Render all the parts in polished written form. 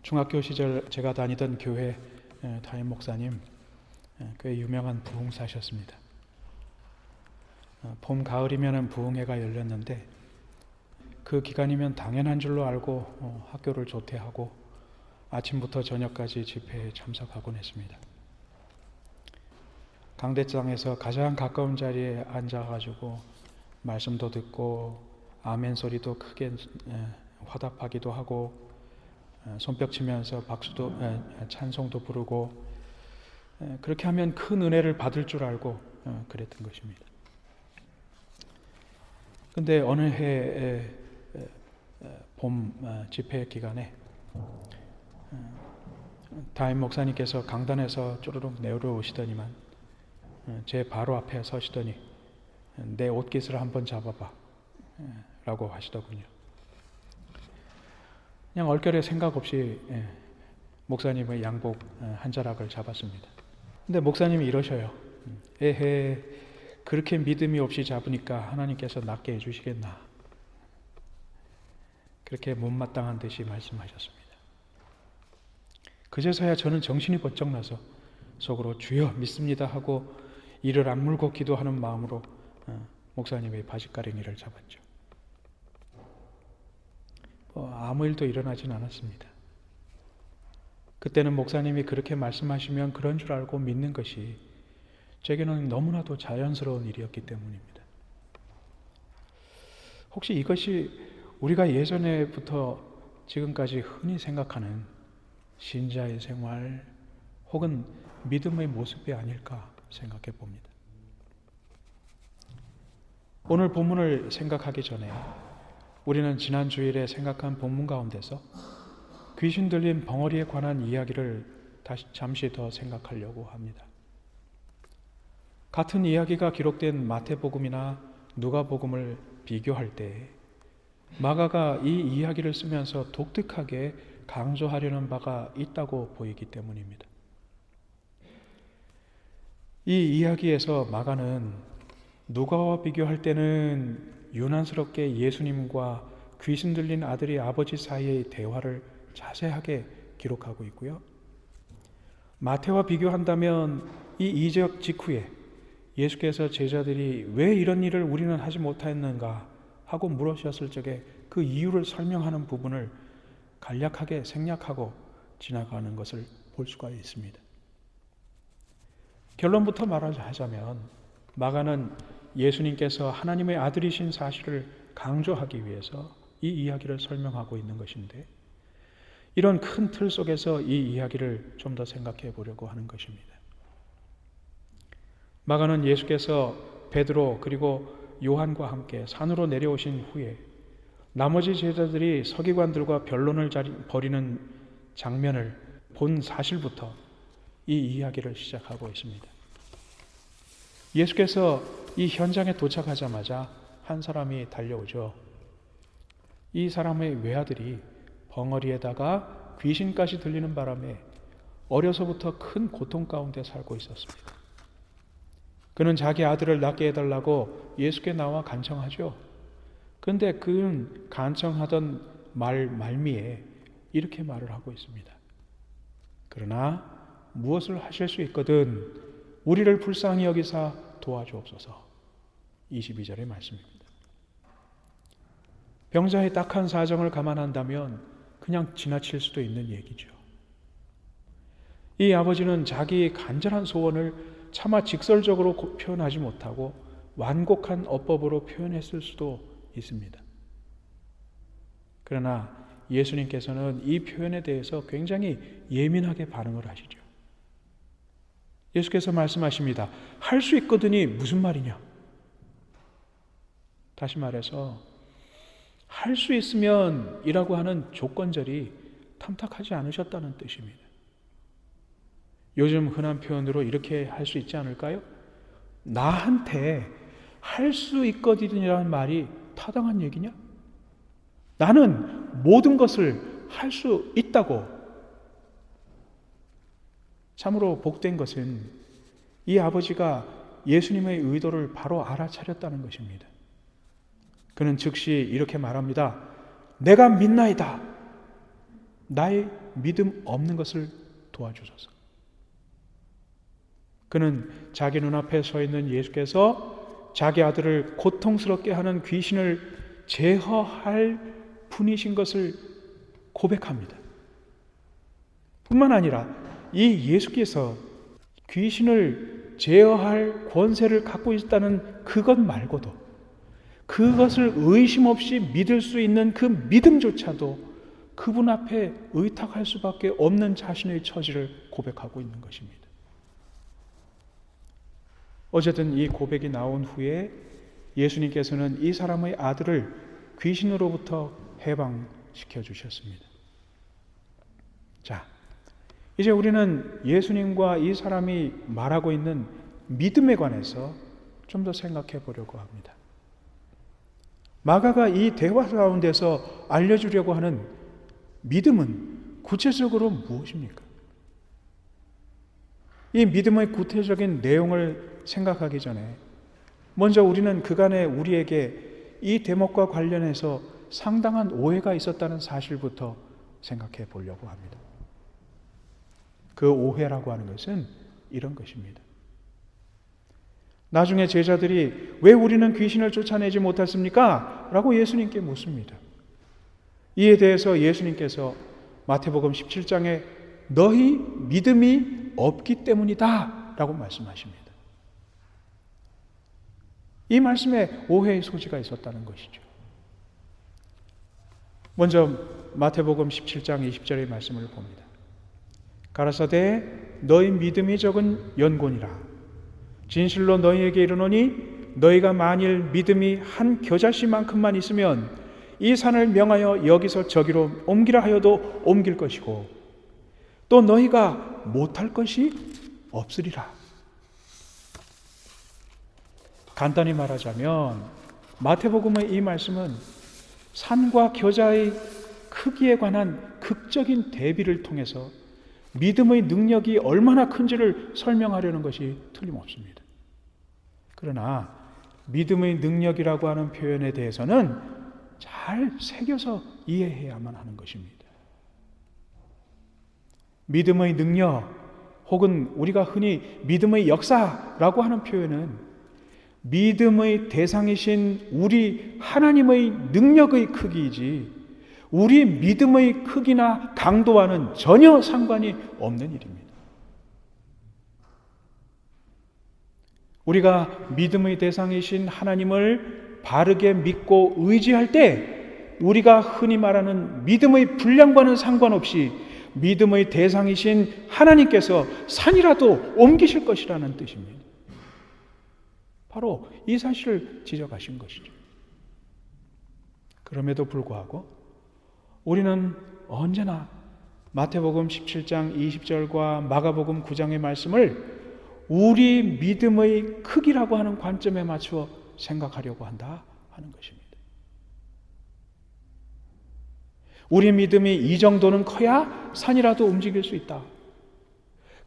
중학교 시절 제가 다니던 교회 담임 목사님 꽤 유명한 부흥사셨습니다. 봄, 가을이면 부흥회가 열렸는데 그 기간이면 당연한 줄로 알고 학교를 조퇴하고 아침부터 저녁까지 집회에 참석하곤 했습니다. 강대장에서 가장 가까운 자리에 앉아가지고 말씀도 듣고 아멘 소리도 크게 화답하기도 하고 손뼉 치면서 박수도 찬송도 부르고 그렇게 하면 큰 은혜를 받을 줄 알고 그랬던 것입니다. 근데 어느 해 봄 집회 기간에 담임 목사님께서 강단에서 쪼르륵 내려오시더니만 제 바로 앞에 서시더니 내 옷깃을 한번 잡아봐 라고 하시더군요. 그냥 얼결에 생각 없이 목사님의 양복 한 자락을 잡았습니다. 근데 목사님이 이러셔요. 에헤, 그렇게 믿음이 없이 잡으니까 하나님께서 낫게 해주시겠나. 그렇게 못마땅한 듯이 말씀하셨습니다. 그제서야 저는 정신이 번쩍 나서 속으로 주여 믿습니다 하고 이를 악물고 기도하는 마음으로 목사님의 바지가랭이를 잡았죠. 아무 일도 일어나진 않았습니다. 그때는 목사님이 그렇게 말씀하시면 그런 줄 알고 믿는 것이 제게는 너무나도 자연스러운 일이었기 때문입니다. 혹시 이것이 우리가 예전에부터 지금까지 흔히 생각하는 신자의 생활 혹은 믿음의 모습이 아닐까 생각해 봅니다. 오늘 본문을 생각하기 전에 우리는 지난 주일에 생각한 본문 가운데서 귀신 들린 벙어리에 관한 이야기를 잠시 더 생각하려고 합니다. 같은 이야기가 기록된 마태복음이나 누가복음을 비교할 때 마가가 이 이야기를 쓰면서 독특하게 강조하려는 바가 있다고 보이기 때문입니다. 이 이야기에서 마가는 누가와 비교할 때는 유난스럽게 예수님과 귀신 들린 아들이 아버지 사이의 대화를 자세하게 기록하고 있고요. 마태와 비교한다면 이 이적 직후에 예수께서 제자들이 왜 이런 일을 우리는 하지 못하였는가 하고 물으셨을 적에 그 이유를 설명하는 부분을 간략하게 생략하고 지나가는 것을 볼 수가 있습니다. 결론부터 말하자면 마가는 예수님께서 하나님의 아들이신 사실을 강조하기 위해서 이 이야기를 설명하고 있는 것인데 이런 큰 틀 속에서 이 이야기를 좀 더 생각해 보려고 하는 것입니다. 마가는 예수께서 베드로 그리고 요한과 함께 산으로 내려오신 후에 나머지 제자들이 서기관들과 변론을 벌이는 장면을 본 사실부터 이 이야기를 시작하고 있습니다. 예수께서 이 현장에 도착하자마자 한 사람이 달려오죠. 이 사람의 외아들이 벙어리에다가 귀신까지 들리는 바람에 어려서부터 큰 고통 가운데 살고 있었습니다. 그는 자기 아들을 낫게 해달라고 예수께 나와 간청하죠. 그런데 그는 간청하던 말미에 이렇게 말을 하고 있습니다. 그러나 무엇을 하실 수 있거든 우리를 불쌍히 여기사 도와주옵소서. 22절의 말씀입니다. 병자의 딱한 사정을 감안한다면 그냥 지나칠 수도 있는 얘기죠. 이 아버지는 자기의 간절한 소원을 차마 직설적으로 표현하지 못하고 완곡한 어법으로 표현했을 수도 있습니다. 그러나 예수님께서는 이 표현에 대해서 굉장히 예민하게 반응을 하시죠. 예수께서 말씀하십니다. 할 수 있거든이 무슨 말이냐? 다시 말해서 할 수 있으면 이라고 하는 조건절이 탐탁하지 않으셨다는 뜻입니다. 요즘 흔한 표현으로 이렇게 할 수 있지 않을까요? 나한테 할 수 있거든이라는 말이 타당한 얘기냐? 나는 모든 것을 할 수 있다고. 참으로 복된 것은 이 아버지가 예수님의 의도를 바로 알아차렸다는 것입니다. 그는 즉시 이렇게 말합니다. 내가 믿나이다. 나의 믿음 없는 것을 도와주소서. 그는 자기 눈앞에 서 있는 예수께서 자기 아들을 고통스럽게 하는 귀신을 제어할 분이신 것을 고백합니다. 뿐만 아니라 이 예수께서 귀신을 제어할 권세를 갖고 있다는 그것 말고도 그것을 의심 없이 믿을 수 있는 그 믿음조차도 그분 앞에 의탁할 수밖에 없는 자신의 처지를 고백하고 있는 것입니다. 어쨌든 이 고백이 나온 후에 예수님께서는 이 사람의 아들을 귀신으로부터 해방시켜 주셨습니다. 자, 이제 우리는 예수님과 이 사람이 말하고 있는 믿음에 관해서 좀 더 생각해 보려고 합니다. 마가가 이 대화 가운데서 알려주려고 하는 믿음은 구체적으로 무엇입니까? 이 믿음의 구체적인 내용을 생각하기 전에 먼저 우리는 그간에 우리에게 이 대목과 관련해서 상당한 오해가 있었다는 사실부터 생각해 보려고 합니다. 그 오해라고 하는 것은 이런 것입니다. 나중에 제자들이 왜 우리는 귀신을 쫓아내지 못했습니까? 라고 예수님께 묻습니다. 이에 대해서 예수님께서 마태복음 17장에 너희 믿음이 없기 때문이다 라고 말씀하십니다. 이 말씀에 오해의 소지가 있었다는 것이죠. 먼저 마태복음 17장 20절의 말씀을 봅니다. 가라사대 너희 믿음이 적은 연곤이라 진실로 너희에게 이르노니 너희가 만일 믿음이 한 겨자씨만큼만 있으면 이 산을 명하여 여기서 저기로 옮기라 하여도 옮길 것이고 또 너희가 못할 것이 없으리라. 간단히 말하자면 마태복음의 이 말씀은 산과 겨자의 크기에 관한 극적인 대비를 통해서 믿음의 능력이 얼마나 큰지를 설명하려는 것이 틀림없습니다. 그러나 믿음의 능력이라고 하는 표현에 대해서는 잘 새겨서 이해해야만 하는 것입니다. 믿음의 능력 혹은 우리가 흔히 믿음의 역사라고 하는 표현은 믿음의 대상이신 우리 하나님의 능력의 크기이지 우리 믿음의 크기나 강도와는 전혀 상관이 없는 일입니다. 우리가 믿음의 대상이신 하나님을 바르게 믿고 의지할 때 우리가 흔히 말하는 믿음의 분량과는 상관없이 믿음의 대상이신 하나님께서 산이라도 옮기실 것이라는 뜻입니다. 바로 이 사실을 지적하신 것이죠. 그럼에도 불구하고 우리는 언제나 마태복음 17장 20절과 마가복음 9장의 말씀을 우리 믿음의 크기라고 하는 관점에 맞추어 생각하려고 한다 하는 것입니다. 우리 믿음이 이 정도는 커야 산이라도 움직일 수 있다.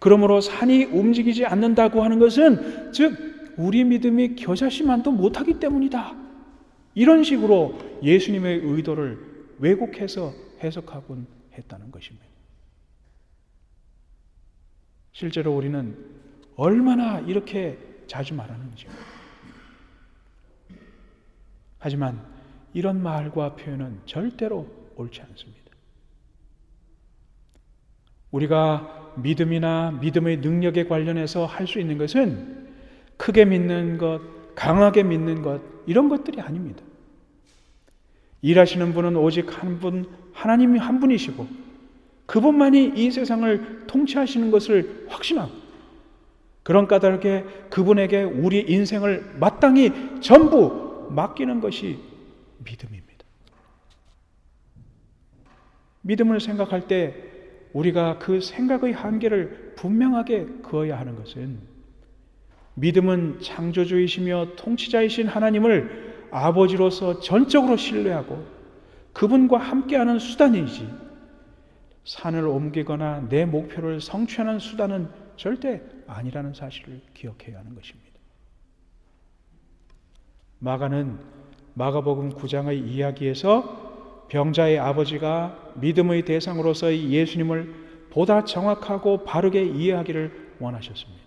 그러므로 산이 움직이지 않는다고 하는 것은 즉 우리 믿음이 겨자씨만도 못하기 때문이다. 이런 식으로 예수님의 의도를 왜곡해서 해석하곤 했다는 것입니다. 실제로 우리는 얼마나 이렇게 자주 말하는지요. 하지만 이런 말과 표현은 절대로 옳지 않습니다. 우리가 믿음이나 믿음의 능력에 관련해서 할 수 있는 것은 크게 믿는 것, 강하게 믿는 것 이런 것들이 아닙니다. 일하시는 분은 오직 한 분, 하나님이 한 분이시고 그분만이 이 세상을 통치하시는 것을 확신하고 그런 까닭에 그분에게 우리 인생을 마땅히 전부 맡기는 것이 믿음입니다. 믿음을 생각할 때 우리가 그 생각의 한계를 분명하게 그어야 하는 것은 믿음은 창조주이시며 통치자이신 하나님을 아버지로서 전적으로 신뢰하고 그분과 함께하는 수단이지 산을 옮기거나 내 목표를 성취하는 수단은 절대 아니라는 사실을 기억해야 하는 것입니다. 마가는 마가복음 9장의 이야기에서 병자의 아버지가 믿음의 대상으로서의 예수님을 보다 정확하고 바르게 이해하기를 원하셨습니다.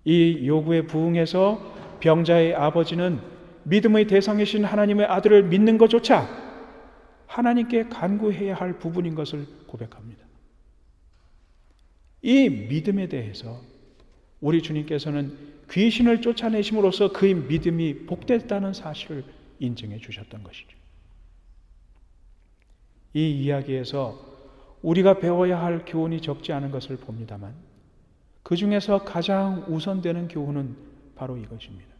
이 요구에 부응해서 병자의 아버지는 믿음의 대상이신 하나님의 아들을 믿는 것조차 하나님께 간구해야 할 부분인 것을 고백합니다. 이 믿음에 대해서 우리 주님께서는 귀신을 쫓아내심으로써 그의 믿음이 복됐다는 사실을 인정해 주셨던 것이죠. 이 이야기에서 우리가 배워야 할 교훈이 적지 않은 것을 봅니다만 그 중에서 가장 우선되는 교훈은 바로 이것입니다.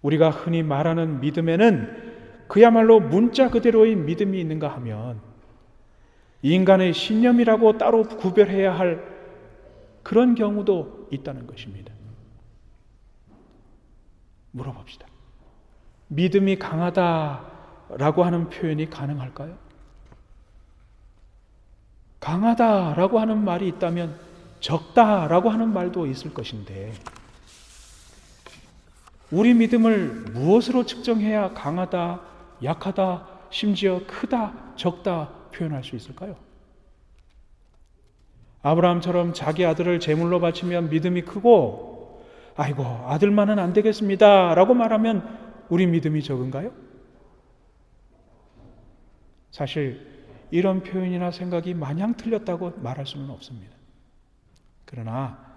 우리가 흔히 말하는 믿음에는 그야말로 문자 그대로의 믿음이 있는가 하면 인간의 신념이라고 따로 구별해야 할 그런 경우도 있다는 것입니다. 물어봅시다. 믿음이 강하다라고 하는 표현이 가능할까요? 강하다라고 하는 말이 있다면 적다라고 하는 말도 있을 것인데 우리 믿음을 무엇으로 측정해야 강하다, 약하다, 심지어 크다, 적다 표현할 수 있을까요? 아브라함처럼 자기 아들을 제물로 바치면 믿음이 크고 아이고 아들만은 안 되겠습니다 라고 말하면 우리 믿음이 적은가요? 사실 이런 표현이나 생각이 마냥 틀렸다고 말할 수는 없습니다. 그러나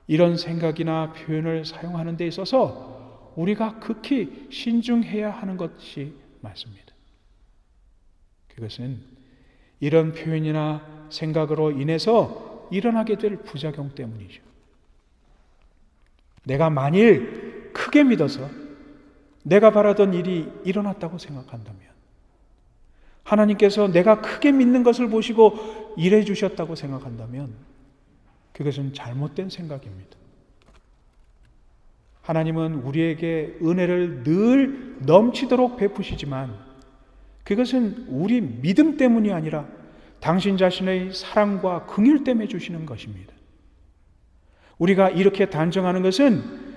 이런 생각이나 표현을 사용하는 데 있어서 우리가 극히 신중해야 하는 것이 맞습니다. 그것은 이런 표현이나 생각으로 인해서 일어나게 될 부작용 때문이죠. 내가 만일 크게 믿어서 내가 바라던 일이 일어났다고 생각한다면 하나님께서 내가 크게 믿는 것을 보시고 일해 주셨다고 생각한다면 그것은 잘못된 생각입니다. 하나님은 우리에게 은혜를 늘 넘치도록 베푸시지만 그것은 우리 믿음 때문이 아니라 당신 자신의 사랑과 긍휼 때문에 주시는 것입니다. 우리가 이렇게 단정하는 것은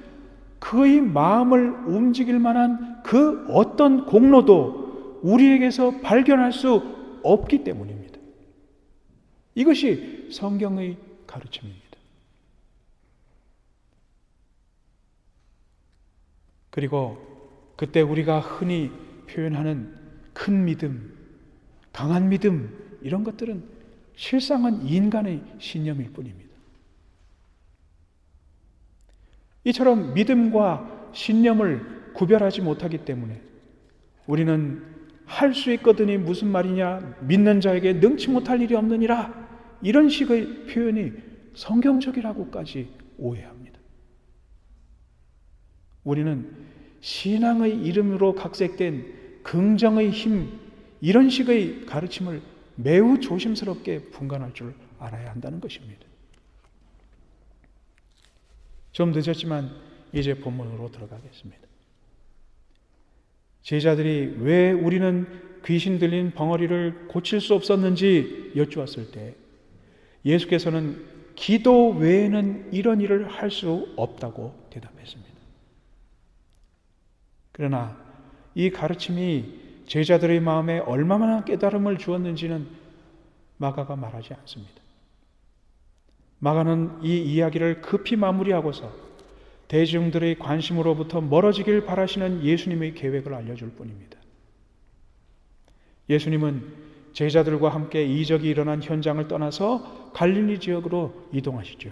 그의 마음을 움직일 만한 그 어떤 공로도 우리에게서 발견할 수 없기 때문입니다. 이것이 성경의 가르침입니다. 그리고 그때 우리가 흔히 표현하는 큰 믿음, 강한 믿음 이런 것들은 실상은 인간의 신념일 뿐입니다. 이처럼 믿음과 신념을 구별하지 못하기 때문에 우리는 할 수 있거든이 무슨 말이냐, 믿는 자에게 능치 못할 일이 없느니라 이런 식의 표현이 성경적이라고까지 오해합니다. 우리는 신앙의 이름으로 각색된 긍정의 힘 이런 식의 가르침을 매우 조심스럽게 분간할 줄 알아야 한다는 것입니다. 좀 늦었지만 이제 본문으로 들어가겠습니다. 제자들이 왜 우리는 귀신 들린 벙어리를 고칠 수 없었는지 여쭈었을 때 예수께서는 기도 외에는 이런 일을 할 수 없다고 대답했습니다. 그러나 이 가르침이 제자들의 마음에 얼마나 깨달음을 주었는지는 마가가 말하지 않습니다. 마가는 이 이야기를 급히 마무리하고서 대중들의 관심으로부터 멀어지길 바라시는 예수님의 계획을 알려줄 뿐입니다. 예수님은 제자들과 함께 이적이 일어난 현장을 떠나서 갈릴리 지역으로 이동하시죠.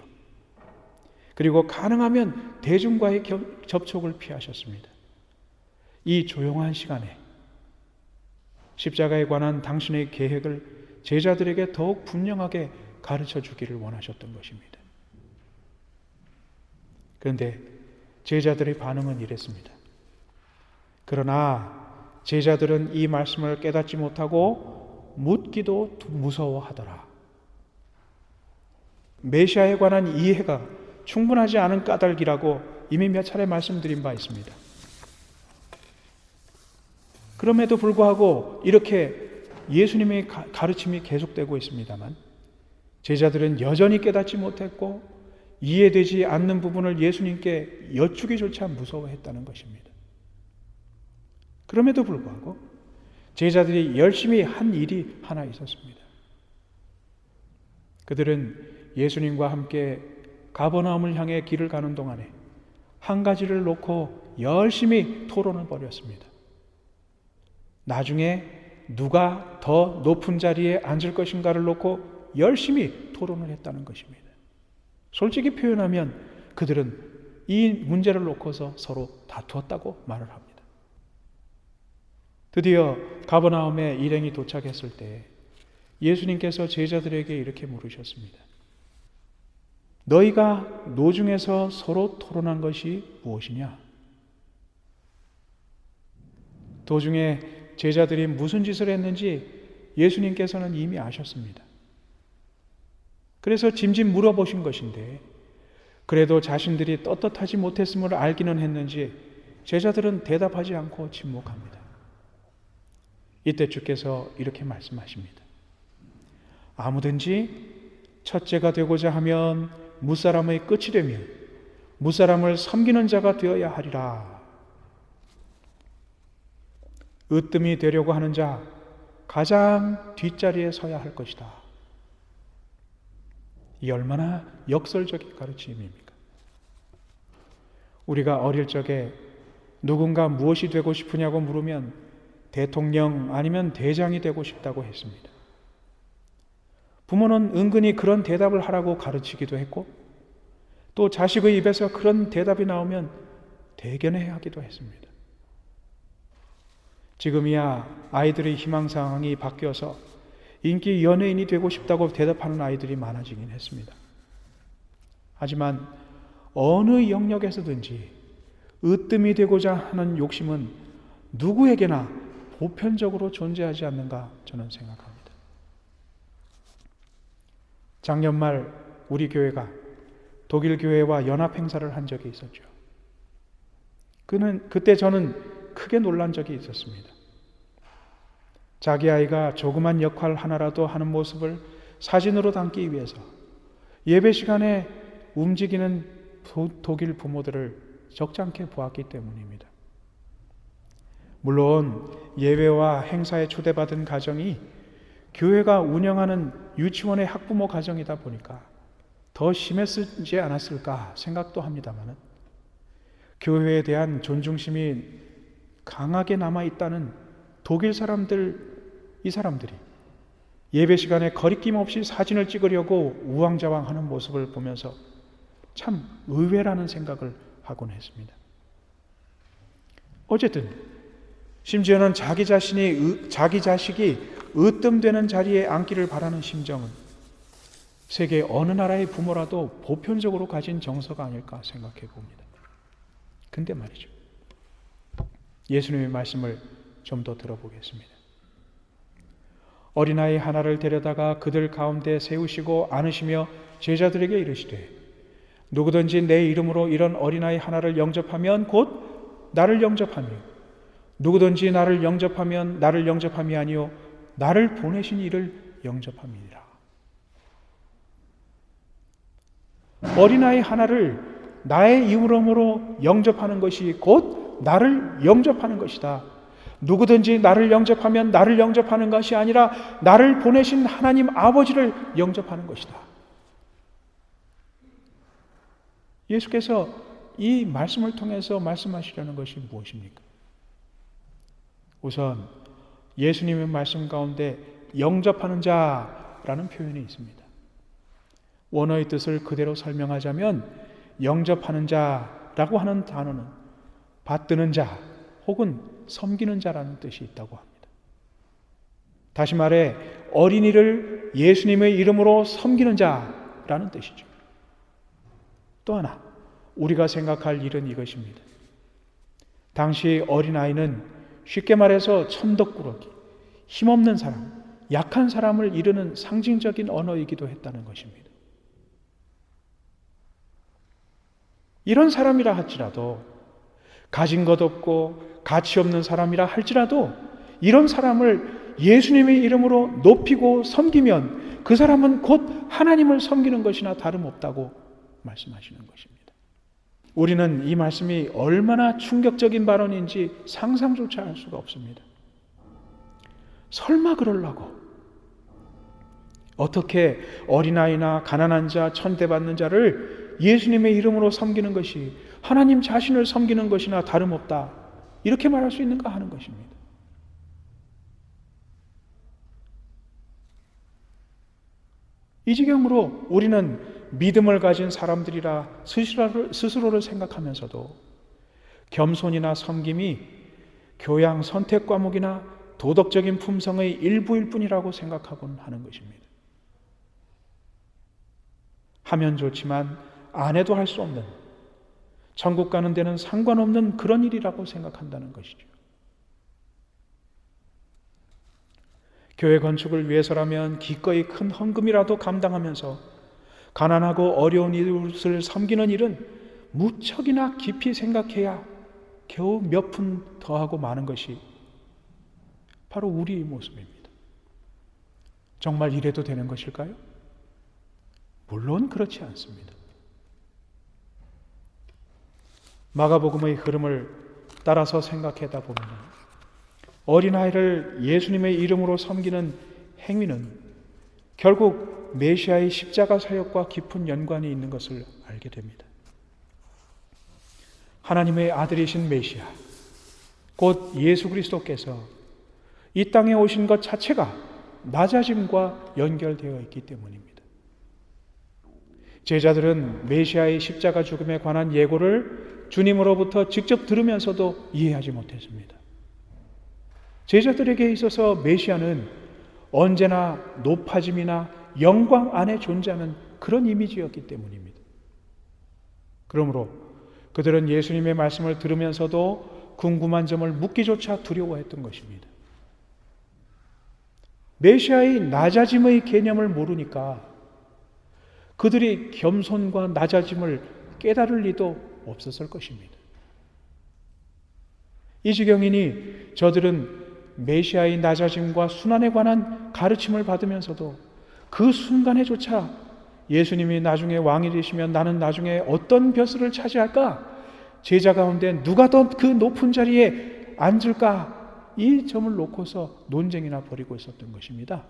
그리고 가능하면 대중과의 접촉을 피하셨습니다. 이 조용한 시간에 십자가에 관한 당신의 계획을 제자들에게 더욱 분명하게 가르쳐 주기를 원하셨던 것입니다. 그런데 제자들의 반응은 이랬습니다. 그러나 제자들은 이 말씀을 깨닫지 못하고 묻기도 무서워하더라. 메시아에 관한 이해가 충분하지 않은 까닭이라고 이미 몇 차례 말씀드린 바 있습니다. 그럼에도 불구하고 이렇게 예수님의 가르침이 계속되고 있습니다만 제자들은 여전히 깨닫지 못했고 이해되지 않는 부분을 예수님께 여쭈기조차 무서워했다는 것입니다. 그럼에도 불구하고 제자들이 열심히 한 일이 하나 있었습니다. 그들은 예수님과 함께 가버나움을 향해 길을 가는 동안에 한 가지를 놓고 열심히 토론을 벌였습니다. 나중에 누가 더 높은 자리에 앉을 것인가를 놓고 열심히 토론을 했다는 것입니다. 솔직히 표현하면 그들은 이 문제를 놓고서 서로 다투었다고 말을 합니다. 드디어 가버나움에 일행이 도착했을 때 예수님께서 제자들에게 이렇게 물으셨습니다. 너희가 노중에서 서로 토론한 것이 무엇이냐? 도중에 제자들이 무슨 짓을 했는지 예수님께서는 이미 아셨습니다. 그래서 짐짓 물어보신 것인데 그래도 자신들이 떳떳하지 못했음을 알기는 했는지 제자들은 대답하지 않고 침묵합니다. 이때 주께서 이렇게 말씀하십니다. 아무든지 첫째가 되고자 하면 무사람의 끝이 되며 무사람을 섬기는 자가 되어야 하리라. 으뜸이 되려고 하는 자 가장 뒷자리에 서야 할 것이다. 이 얼마나 역설적인 가르침입니까? 우리가 어릴 적에 누군가 무엇이 되고 싶으냐고 물으면 대통령 아니면 대장이 되고 싶다고 했습니다. 부모는 은근히 그런 대답을 하라고 가르치기도 했고 또 자식의 입에서 그런 대답이 나오면 대견해하기도 했습니다. 지금이야 아이들의 희망사항이 바뀌어서 인기 연예인이 되고 싶다고 대답하는 아이들이 많아지긴 했습니다. 하지만 어느 영역에서든지 으뜸이 되고자 하는 욕심은 누구에게나 보편적으로 존재하지 않는가 저는 생각합니다. 작년 말 우리 교회가 독일 교회와 연합 행사를 한 적이 있었죠. 그때 저는 크게 놀란 적이 있었습니다. 자기 아이가 조그만 역할 하나라도 하는 모습을 사진으로 담기 위해서 예배 시간에 움직이는 독일 부모들을 적잖게 보았기 때문입니다. 물론 예배와 행사에 초대받은 가정이 교회가 운영하는 유치원의 학부모 가정이다 보니까 더 심했지 않았을까 생각도 합니다만 교회에 대한 존중심이 강하게 남아있다는 독일 사람들, 이 사람들이 예배 시간에 거리낌 없이 사진을 찍으려고 우왕좌왕하는 모습을 보면서 참 의외라는 생각을 하곤 했습니다. 어쨌든 심지어는 자기 자식이 으뜸되는 자리에 앉기를 바라는 심정은 세계 어느 나라의 부모라도 보편적으로 가진 정서가 아닐까 생각해 봅니다. 근데 말이죠. 예수님의 말씀을 좀 더 들어보겠습니다. 어린아이 하나를 데려다가 그들 가운데 세우시고 안으시며 제자들에게 이르시되 누구든지 내 이름으로 이런 어린아이 하나를 영접하면 곧 나를 영접하며 누구든지 나를 영접하면 나를 영접함이 아니요 나를 보내신 이를 영접함이니라. 어린아이 하나를 나의 이름으로 영접하는 것이 곧 나를 영접하는 것이다. 누구든지 나를 영접하면 나를 영접하는 것이 아니라 나를 보내신 하나님 아버지를 영접하는 것이다. 예수께서 이 말씀을 통해서 말씀하시려는 것이 무엇입니까? 우선 예수님의 말씀 가운데 영접하는 자라는 표현이 있습니다. 원어의 뜻을 그대로 설명하자면 영접하는 자라고 하는 단어는 받드는 자 혹은 섬기는 자라는 뜻이 있다고 합니다. 다시 말해 어린이를 예수님의 이름으로 섬기는 자라는 뜻이죠. 또 하나 우리가 생각할 일은 이것입니다. 당시 어린아이는 쉽게 말해서 천덕꾸러기, 힘없는 사람, 약한 사람을 이르는 상징적인 언어이기도 했다는 것입니다. 이런 사람이라 할지라도 가진 것 없고 가치 없는 사람이라 할지라도 이런 사람을 예수님의 이름으로 높이고 섬기면 그 사람은 곧 하나님을 섬기는 것이나 다름없다고 말씀하시는 것입니다. 우리는 이 말씀이 얼마나 충격적인 발언인지 상상조차 할 수가 없습니다. 설마 그러려고. 어떻게 어린아이나 가난한 자, 천대받는 자를 예수님의 이름으로 섬기는 것이 하나님 자신을 섬기는 것이나 다름없다, 이렇게 말할 수 있는가 하는 것입니다. 이 지경으로 우리는 믿음을 가진 사람들이라 스스로를 생각하면서도 겸손이나 섬김이 교양 선택 과목이나 도덕적인 품성의 일부일 뿐이라고 생각하곤 하는 것입니다. 하면 좋지만 안 해도 할 수 없는, 천국 가는 데는 상관없는 그런 일이라고 생각한다는 것이죠. 교회 건축을 위해서라면 기꺼이 큰 헌금이라도 감당하면서 가난하고 어려운 이웃을 섬기는 일은 무척이나 깊이 생각해야 겨우 몇 푼 더하고 마는 것이 바로 우리의 모습입니다. 정말 이래도 되는 것일까요? 물론 그렇지 않습니다. 마가복음의 흐름을 따라서 생각하다 보면 어린아이를 예수님의 이름으로 섬기는 행위는 결국 메시아의 십자가 사역과 깊은 연관이 있는 것을 알게 됩니다. 하나님의 아들이신 메시아, 곧 예수 그리스도께서 이 땅에 오신 것 자체가 낮아짐과 연결되어 있기 때문입니다. 제자들은 메시아의 십자가 죽음에 관한 예고를 주님으로부터 직접 들으면서도 이해하지 못했습니다. 제자들에게 있어서 메시아는 언제나 높아짐이나 영광 안에 존재하는 그런 이미지였기 때문입니다. 그러므로 그들은 예수님의 말씀을 들으면서도 궁금한 점을 묻기조차 두려워했던 것입니다. 메시아의 낮아짐의 개념을 모르니까 그들이 겸손과 낮아짐을 깨달을 리도 없었을 것입니다. 이 지경이니 저들은 메시아의 낮아짐과 순환에 관한 가르침을 받으면서도 그 순간에조차 예수님이 나중에 왕이 되시면 나는 나중에 어떤 벼슬을 차지할까? 제자 가운데 누가 더 그 높은 자리에 앉을까? 이 점을 놓고서 논쟁이나 벌이고 있었던 것입니다.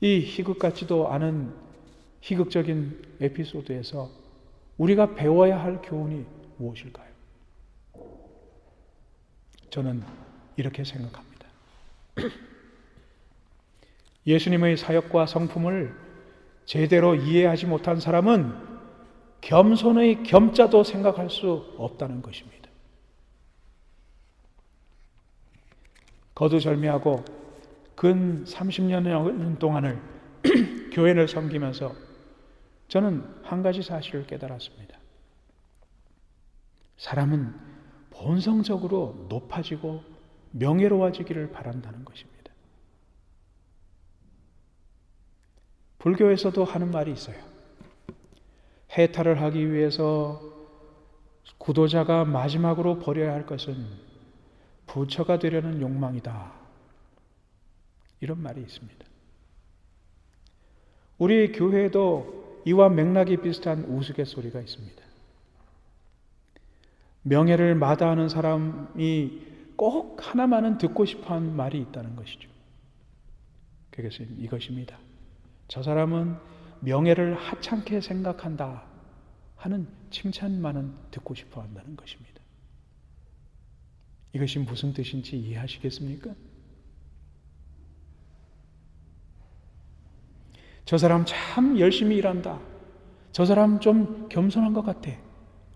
이 희극 같지도 않은 희극적인 에피소드에서 우리가 배워야 할 교훈이 무엇일까요? 저는 이렇게 생각합니다. 예수님의 사역과 성품을 제대로 이해하지 못한 사람은 겸손의 겸자도 생각할 수 없다는 것입니다. 거두절미하고 근 30년 동안을 교회를 섬기면서 저는 한 가지 사실을 깨달았습니다. 사람은 본성적으로 높아지고 명예로워지기를 바란다는 것입니다. 불교에서도 하는 말이 있어요. 해탈을 하기 위해서 구도자가 마지막으로 버려야 할 것은 부처가 되려는 욕망이다, 이런 말이 있습니다. 우리 교회에도 이와 맥락이 비슷한 우스갯소리가 있습니다. 명예를 마다하는 사람이 꼭 하나만은 듣고 싶어하는 말이 있다는 것이죠. 그것은 이것입니다. 저 사람은 명예를 하찮게 생각한다 하는 칭찬만은 듣고 싶어 한다는 것입니다. 이것이 무슨 뜻인지 이해하시겠습니까? 저 사람 참 열심히 일한다, 저 사람 좀 겸손한 것 같아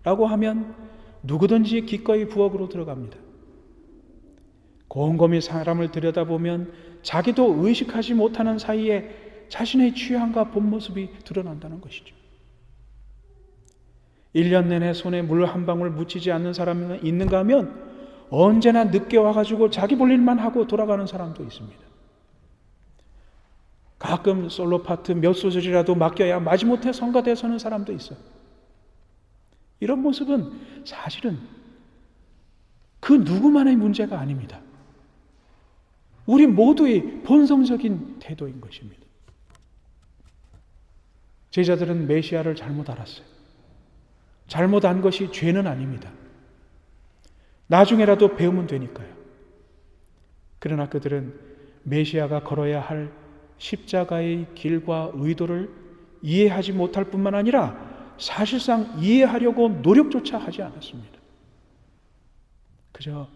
라고 하면 누구든지 기꺼이 부엌으로 들어갑니다. 곰곰이 사람을 들여다보면 자기도 의식하지 못하는 사이에 자신의 취향과 본 모습이 드러난다는 것이죠. 1년 내내 손에 물 한 방울 묻히지 않는 사람이 있는가 하면 언제나 늦게 와가지고 자기 볼 일만 하고 돌아가는 사람도 있습니다. 가끔 솔로 파트 몇 소절이라도 맡겨야 마지못해 성가대 서는 사람도 있어요. 이런 모습은 사실은 그 누구만의 문제가 아닙니다. 우리 모두의 본성적인 태도인 것입니다. 제자들은 메시아를 잘못 알았어요. 잘못 안 것이 죄는 아닙니다. 나중에라도 배우면 되니까요. 그러나 그들은 메시아가 걸어야 할 십자가의 길과 의도를 이해하지 못할 뿐만 아니라 사실상 이해하려고 노력조차 하지 않았습니다. 그저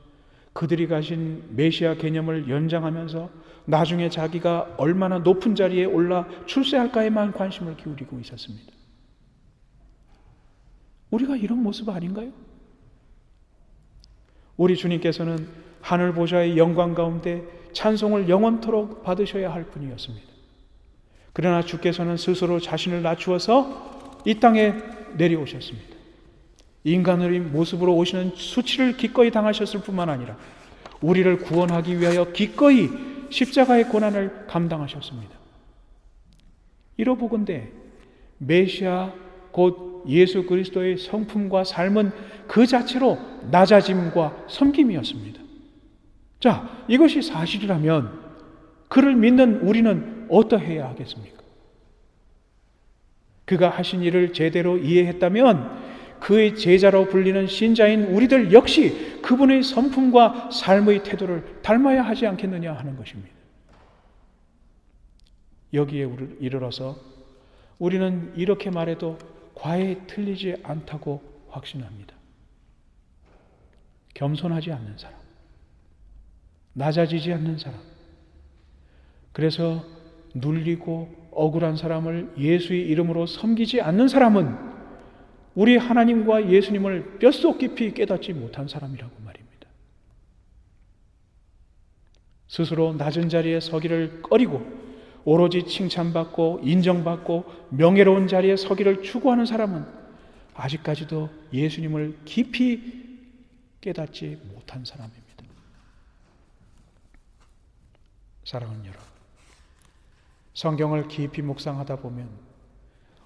그들이 가진 메시아 개념을 연장하면서 나중에 자기가 얼마나 높은 자리에 올라 출세할까에만 관심을 기울이고 있었습니다. 우리가 이런 모습 아닌가요? 우리 주님께서는 하늘 보좌의 영광 가운데 찬송을 영원토록 받으셔야 할 분이었습니다. 그러나 주께서는 스스로 자신을 낮추어서 이 땅에 내려오셨습니다. 인간의 모습으로 오시는 수치를 기꺼이 당하셨을 뿐만 아니라 우리를 구원하기 위하여 기꺼이 십자가의 고난을 감당하셨습니다. 이러보건대 메시아 곧 예수 그리스도의 성품과 삶은 그 자체로 낮아짐과 섬김이었습니다. 자, 이것이 사실이라면 그를 믿는 우리는 어떠해야 하겠습니까? 그가 하신 일을 제대로 이해했다면 그의 제자로 불리는 신자인 우리들 역시 그분의 성품과 삶의 태도를 닮아야 하지 않겠느냐 하는 것입니다. 여기에 이르러서 우리는 이렇게 말해도 과히 틀리지 않다고 확신합니다. 겸손하지 않는 사람, 낮아지지 않는 사람, 그래서 눌리고 억울한 사람을 예수의 이름으로 섬기지 않는 사람은 우리 하나님과 예수님을 뼛속 깊이 깨닫지 못한 사람이라고 말입니다. 스스로 낮은 자리에 서기를 꺼리고 오로지 칭찬받고 인정받고 명예로운 자리에 서기를 추구하는 사람은 아직까지도 예수님을 깊이 깨닫지 못한 사람입니다. 사랑하는 여러분, 성경을 깊이 묵상하다 보면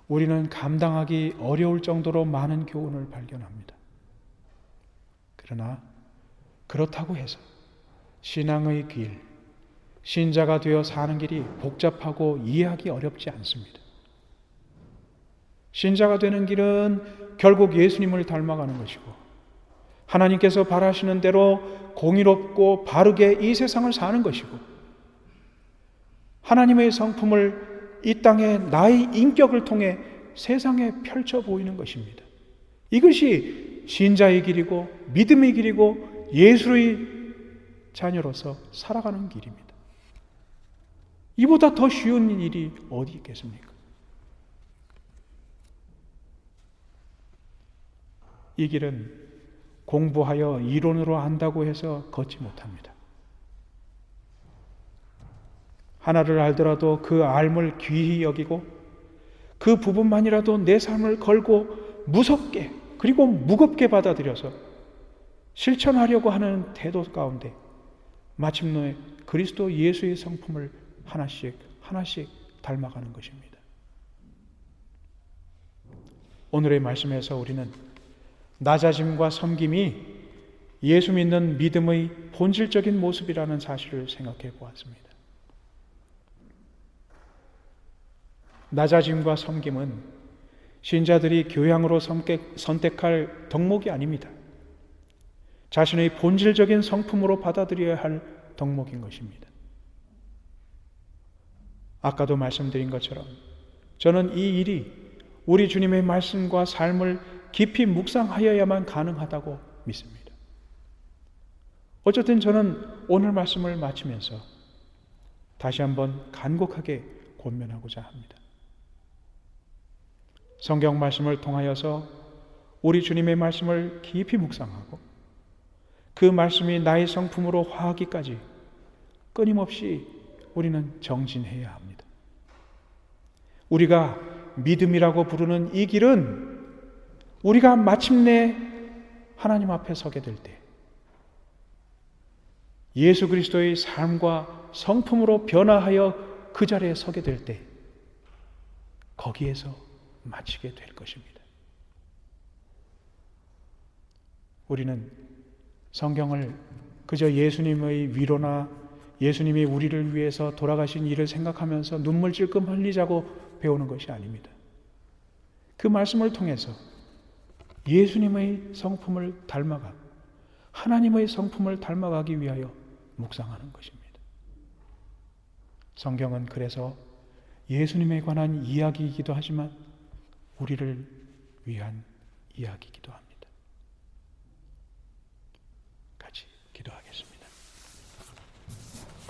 우리는 감당하기 어려울 정도로 많은 교훈을 발견합니다. 그러나 그렇다고 해서 신앙의 길, 신자가 되어 사는 길이 복잡하고 이해하기 어렵지 않습니다. 신자가 되는 길은 결국 예수님을 닮아가는 것이고 하나님께서 바라시는 대로 공의롭고 바르게 이 세상을 사는 것이고 하나님의 성품을 이 땅에 나의 인격을 통해 세상에 펼쳐 보이는 것입니다. 이것이 신자의 길이고 믿음의 길이고 예수의 자녀로서 살아가는 길입니다. 이보다 더 쉬운 일이 어디 있겠습니까? 이 길은 공부하여 이론으로 안다고 해서 걷지 못합니다. 하나를 알더라도 그 알을 귀히 여기고 그 부분만이라도 내 삶을 걸고 무섭게 그리고 무겁게 받아들여서 실천하려고 하는 태도 가운데 마침내 그리스도 예수의 성품을 하나씩 닮아가는 것입니다. 오늘의 말씀에서 우리는 낮아짐과 섬김이 예수 믿는 믿음의 본질적인 모습이라는 사실을 생각해 보았습니다. 낮아짐과 섬김은 신자들이 교양으로 선택할 덕목이 아닙니다. 자신의 본질적인 성품으로 받아들여야 할 덕목인 것입니다. 아까도 말씀드린 것처럼 저는 이 일이 우리 주님의 말씀과 삶을 깊이 묵상하여야만 가능하다고 믿습니다. 어쨌든 저는 오늘 말씀을 마치면서 다시 한번 간곡하게 권면하고자 합니다. 성경 말씀을 통하여서 우리 주님의 말씀을 깊이 묵상하고 그 말씀이 나의 성품으로 화하기까지 끊임없이 우리는 정진해야 합니다. 우리가 믿음이라고 부르는 이 길은 우리가 마침내 하나님 앞에 서게 될 때 예수 그리스도의 삶과 성품으로 변화하여 그 자리에 서게 될 때 거기에서 마치게 될 것입니다. 우리는 성경을 그저 예수님의 위로나 예수님이 우리를 위해서 돌아가신 일을 생각하면서 눈물 찔끔 흘리자고 배우는 것이 아닙니다. 그 말씀을 통해서 예수님의 성품을 닮아가 하나님의 성품을 닮아가기 위하여 묵상하는 것입니다. 성경은 그래서 예수님에 관한 이야기이기도 하지만 우리를 위한 이야기이기도 합니다.